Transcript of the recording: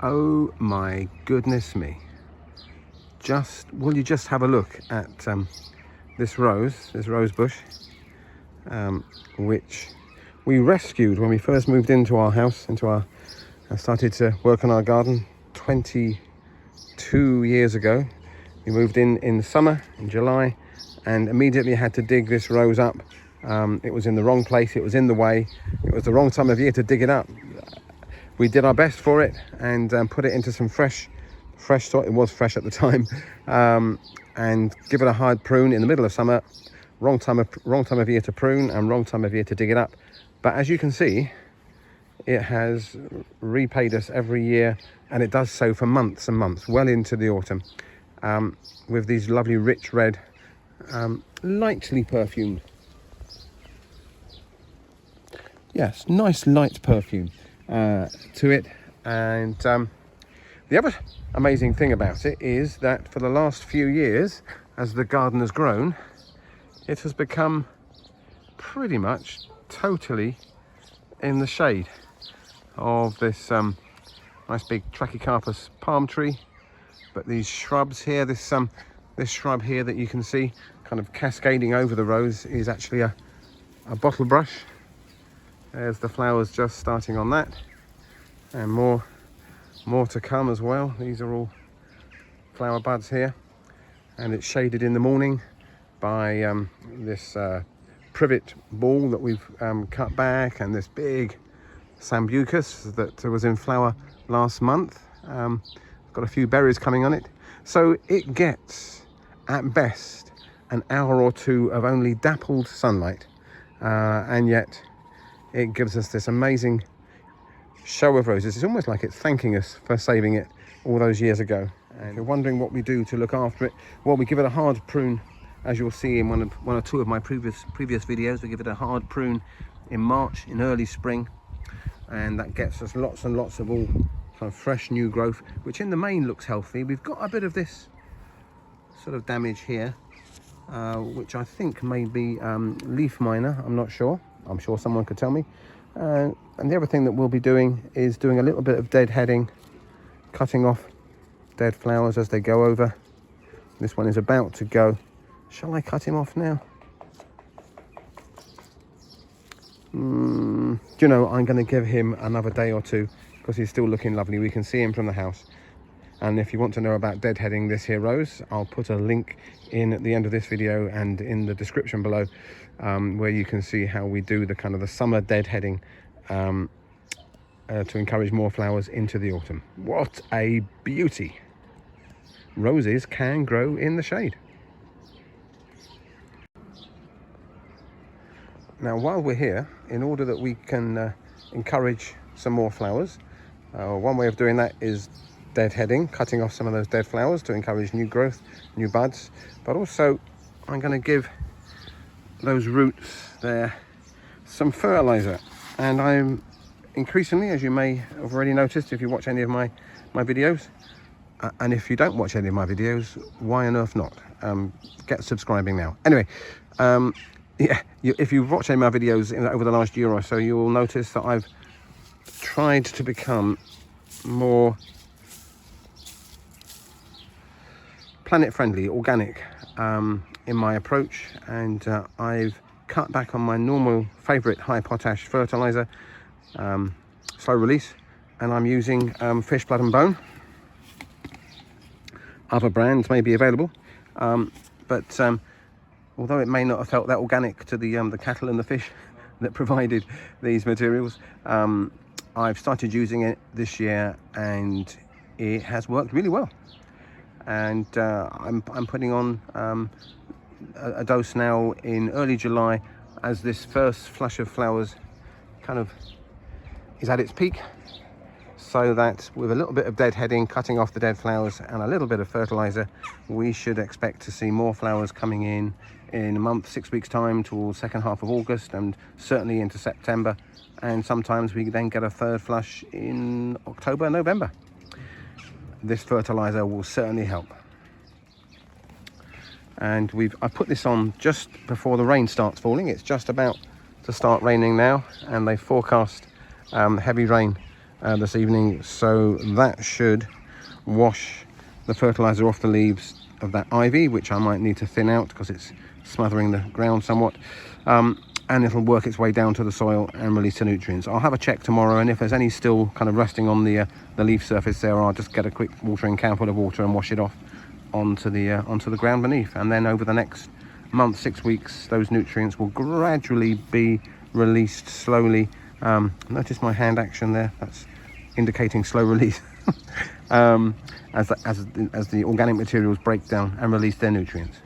Oh my goodness me. Will you just have a look at this rose bush, which we rescued when we first moved into our house, I started to work on our garden 22 years ago. We moved in the summer, in July, and immediately had to dig this rose up. It was in the wrong place, it was in the way, it was the wrong time of year to dig it up. We did our best for it and put it into some fresh soil. It was fresh at the time, and give it a hard prune in the middle of summer. Wrong time of year to prune and wrong time of year to dig it up. But as you can see, it has repaid us every year, and it does so for months and months, well into the autumn, with these lovely rich red, lightly perfumed. Yes, nice light perfume to it. And the other amazing thing about it is that for the last few years, as the garden has grown, it has become pretty much totally in the shade of this nice big Trachycarpus palm tree. But these shrubs here, this shrub here that you can see kind of cascading over the rose is actually a bottle brush. There's the flowers just starting on that, and more to come as well. These are all flower buds here, and it's shaded in the morning by this privet ball that we've cut back, and this big sambucus that was in flower last month. Got a few berries coming on it, so it gets at best an hour or two of only dappled sunlight, and yet it gives us this amazing show of roses. It's almost like it's thanking us for saving it all those years ago. And if you're wondering what we do to look after it, well, we give it a hard prune, as you'll see in one or two of my previous videos. We give it a hard prune in March, in early spring, and that gets us lots and lots of all kind of fresh new growth, which in the main looks healthy. We've got a bit of this sort of damage here, which I think may be leaf miner. I'm not sure. I'm sure someone could tell me. And the other thing that we'll be doing is doing a little bit of deadheading, cutting off dead flowers as they go over. This one is about to go. Shall I cut him off now? Do you know, I'm going to give him another day or two because he's still looking lovely. We can see him from the house. And if you want to know about deadheading this here rose, I'll put a link in at the end of this video and in the description below, where you can see how we do the kind of the summer deadheading to encourage more flowers into the autumn. What a beauty! Roses can grow in the shade. Now, while we're here, in order that we can encourage some more flowers, one way of doing that is deadheading, cutting off some of those dead flowers to encourage new growth, new buds. But also I'm going to give those roots there some fertilizer, and I'm increasingly, as you may have already noticed if you watch any of my videos, and if you don't watch any of my videos, why on earth not? Get subscribing now. Anyway, yeah, if you've watched any of my videos over the last year or so, you will notice that I've tried to become more planet friendly, organic in my approach, and I've cut back on my normal favorite high potash fertilizer, slow release, and I'm using fish blood and bone. Other brands may be available, but although it may not have felt that organic to the cattle and the fish that provided these materials, I've started using it this year and it has worked really well. And I'm putting on a dose now in early July, as this first flush of flowers kind of is at its peak, so that with a little bit of deadheading, cutting off the dead flowers, and a little bit of fertilizer, we should expect to see more flowers coming in a month, 6 weeks time, towards second half of August, and certainly into September, and sometimes we then get a third flush in October, November. This fertilizer will certainly help. And I put this on just before the rain starts falling. It's just about to start raining now, and they forecast heavy rain this evening, so that should wash the fertilizer off the leaves of that ivy, which I might need to thin out because it's smothering the ground somewhat, and it'll work its way down to the soil and release the nutrients. I'll have a check tomorrow, and if there's any still kind of resting on the leaf surface there, I'll just get a quick watering can full of water and wash it off onto the ground beneath. And then over the next month, 6 weeks, those nutrients will gradually be released slowly. Notice my hand action there, that's indicating slow release. As the organic materials break down and release their nutrients.